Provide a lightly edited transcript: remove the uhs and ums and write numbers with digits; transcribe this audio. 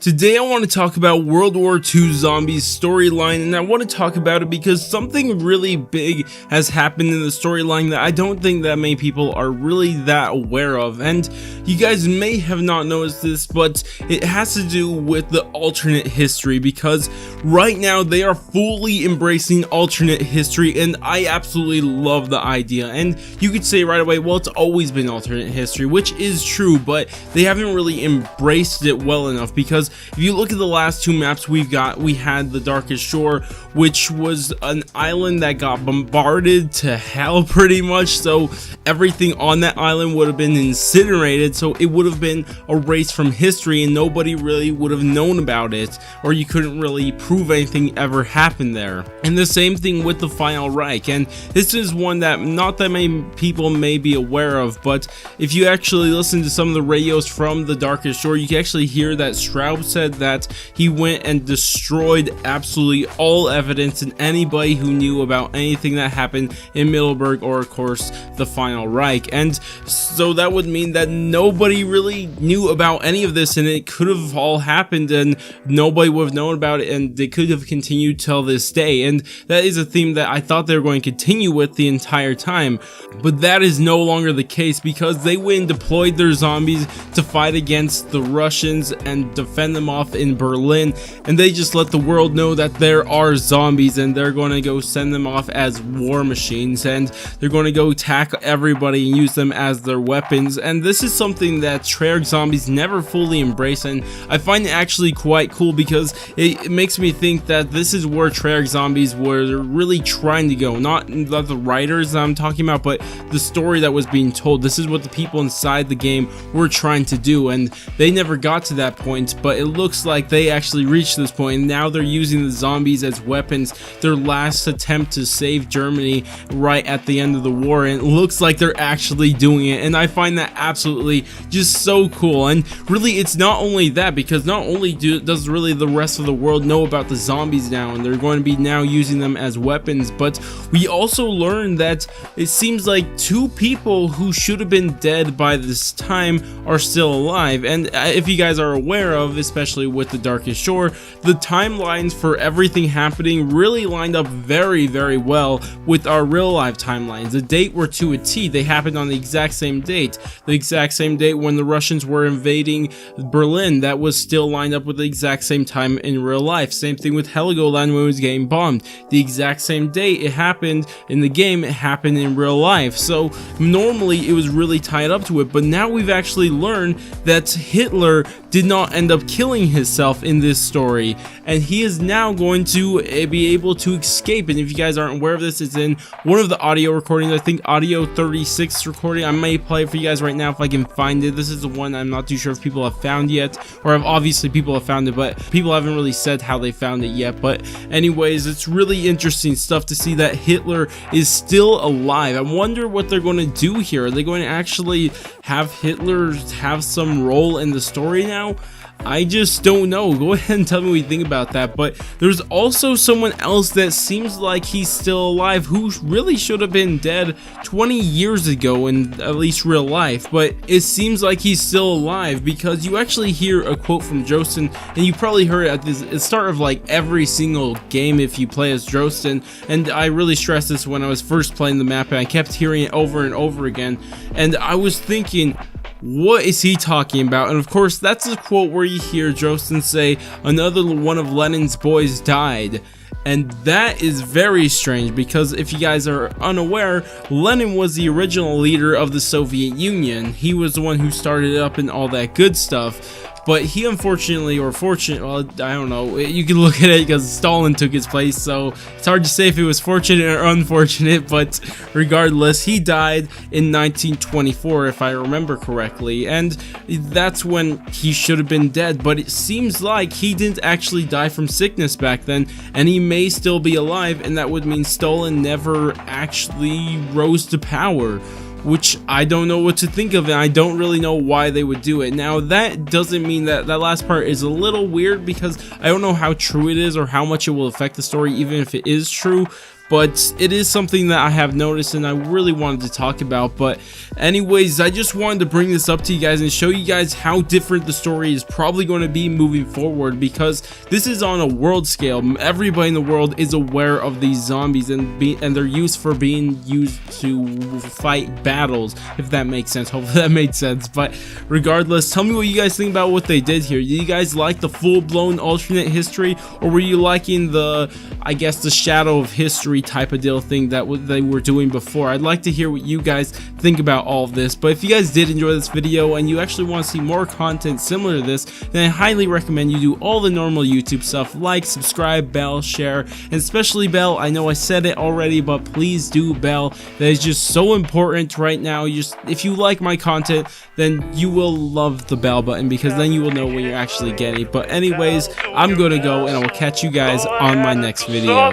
Today I want to talk about World War II Zombies storyline, and I want to talk about it because something really big has happened in the storyline that I don't think that many people are really that aware of. And you guys may have not noticed this, but it has to do with the alternate history, because right now they are fully embracing alternate history, and I absolutely love the idea. And you could say right away, well, it's always been alternate history, which is true, but they haven't really embraced it well enough, because if you look at the last two maps we had the Darkest Shore, which was an island that got bombarded to hell pretty much, so everything on that island would have been incinerated, so it would have been erased from history and nobody really would have known about it, or you couldn't really prove anything ever happened there. And the same thing with the Final Reich, and this is one that not that many people may be aware of, but if you actually listen to some of the radios from the Darkest Shore, you can actually hear that Straub said that he went and destroyed absolutely all evidence and anybody who knew about anything that happened in Middleburg, or of course the Final Reich. And so that would mean that nobody really knew about any of this, and it could have all happened and nobody would have known about it, and they could have continued till this day. And that is a theme that I thought they were going to continue with the entire time, but that is no longer the case, because they went and deployed their zombies to fight against the Russians and defend them off in Berlin, and they just let the world know that there are zombies, and they're going to go send them off as war machines, and they're going to go attack everybody and use them as their weapons. And this is something that Treyarch Zombies never fully embraced, and I find it actually quite cool, because it makes me think that this is where Treyarch Zombies were really trying to go, not the writers that I'm talking about, but the story that was being told. This is what the people inside the game were trying to do, and they never got to that point, but it looks like they actually reached this point, and now they're using the zombies as weapons, their last attempt to save Germany right at the end of the war, and it looks like they're actually doing it, and I find that absolutely just so cool. And really, it's not only that, because not only does really the rest of the world know about the zombies now, and they're going to be now using them as weapons, but we also learned that it seems like two people who should have been dead by this time are still alive. And if you guys are aware of, especially with the Darkest Shore, the timelines for everything happening really lined up very well with our real life timelines. The date were to a T. They happened on the exact same date when the Russians were invading Berlin. That was still lined up with the exact same time in real life. Same thing with Heligoland when it was getting bombed. The exact same date it happened in the game, it happened in real life. So normally it was really tied up to it, but now we've actually learned that Hitler did not end up killing himself in this story, and he is now going to be able to escape. And if you guys aren't aware of this, it's in one of the audio recordings, I think audio 36 recording. I may play it for you guys right now if I can find it. This is the one I'm not too sure if people have found yet, or if obviously people have found it, but people haven't really said how they found it yet. But anyways, it's really interesting stuff to see that Hitler is still alive. I wonder what they're going to do here. Are they going to actually have Hitler have some role in the story now? I just don't know. Go ahead and tell me what you think about that. But there's also someone else that seems like he's still alive, who really should have been dead 20 years ago in at least real life, but it seems like he's still alive, because you actually hear a quote from Drosten, and you probably heard it at the start of like every single game if you play as Drosten, and I really stressed this when I was first playing the map, and I kept hearing it over and over again, and I was thinking, what is he talking about? And of course, that's a quote where you hear Drosten say, "Another one of Lenin's boys died." And that is very strange, because if you guys are unaware, Lenin was the original leader of the Soviet Union. He was the one who started it up and all that good stuff. But he unfortunately, or fortunate, well, I don't know, you can look at it because Stalin took his place, so it's hard to say if it was fortunate or unfortunate, but regardless, he died in 1924, if I remember correctly, and that's when he should have been dead. But it seems like he didn't actually die from sickness back then, and he may still be alive, and that would mean Stalin never actually rose to power, which I don't know what to think of, and I don't really know why they would do it. Now, that doesn't mean that last part is a little weird, because I don't know how true it is or how much it will affect the story, even if it is true. but it is something that I have noticed and I really wanted to talk about. But anyways, I just wanted to bring this up to you guys and show you guys how different the story is probably going to be moving forward, because this is on a world scale. Everybody in the world is aware of these zombies and they're used to fight battles, if that makes sense. Hopefully that made sense. But regardless, tell me what you guys think about what they did here. Do you guys like the full-blown alternate history, or were you liking the, I guess, the shadow of history type of deal thing that they were doing before? I'd like to hear what you guys think about all of this. But if you guys did enjoy this video and you actually want to see more content similar to this, then I highly recommend you do all the normal YouTube stuff, like, subscribe, bell, share, and especially bell. I know I said it already, but please do bell. That is just so important right now. If you like my content, then you will love the bell button, because then you will know when you're actually getting it. But anyways, I'm gonna go and I will catch you guys on my next video.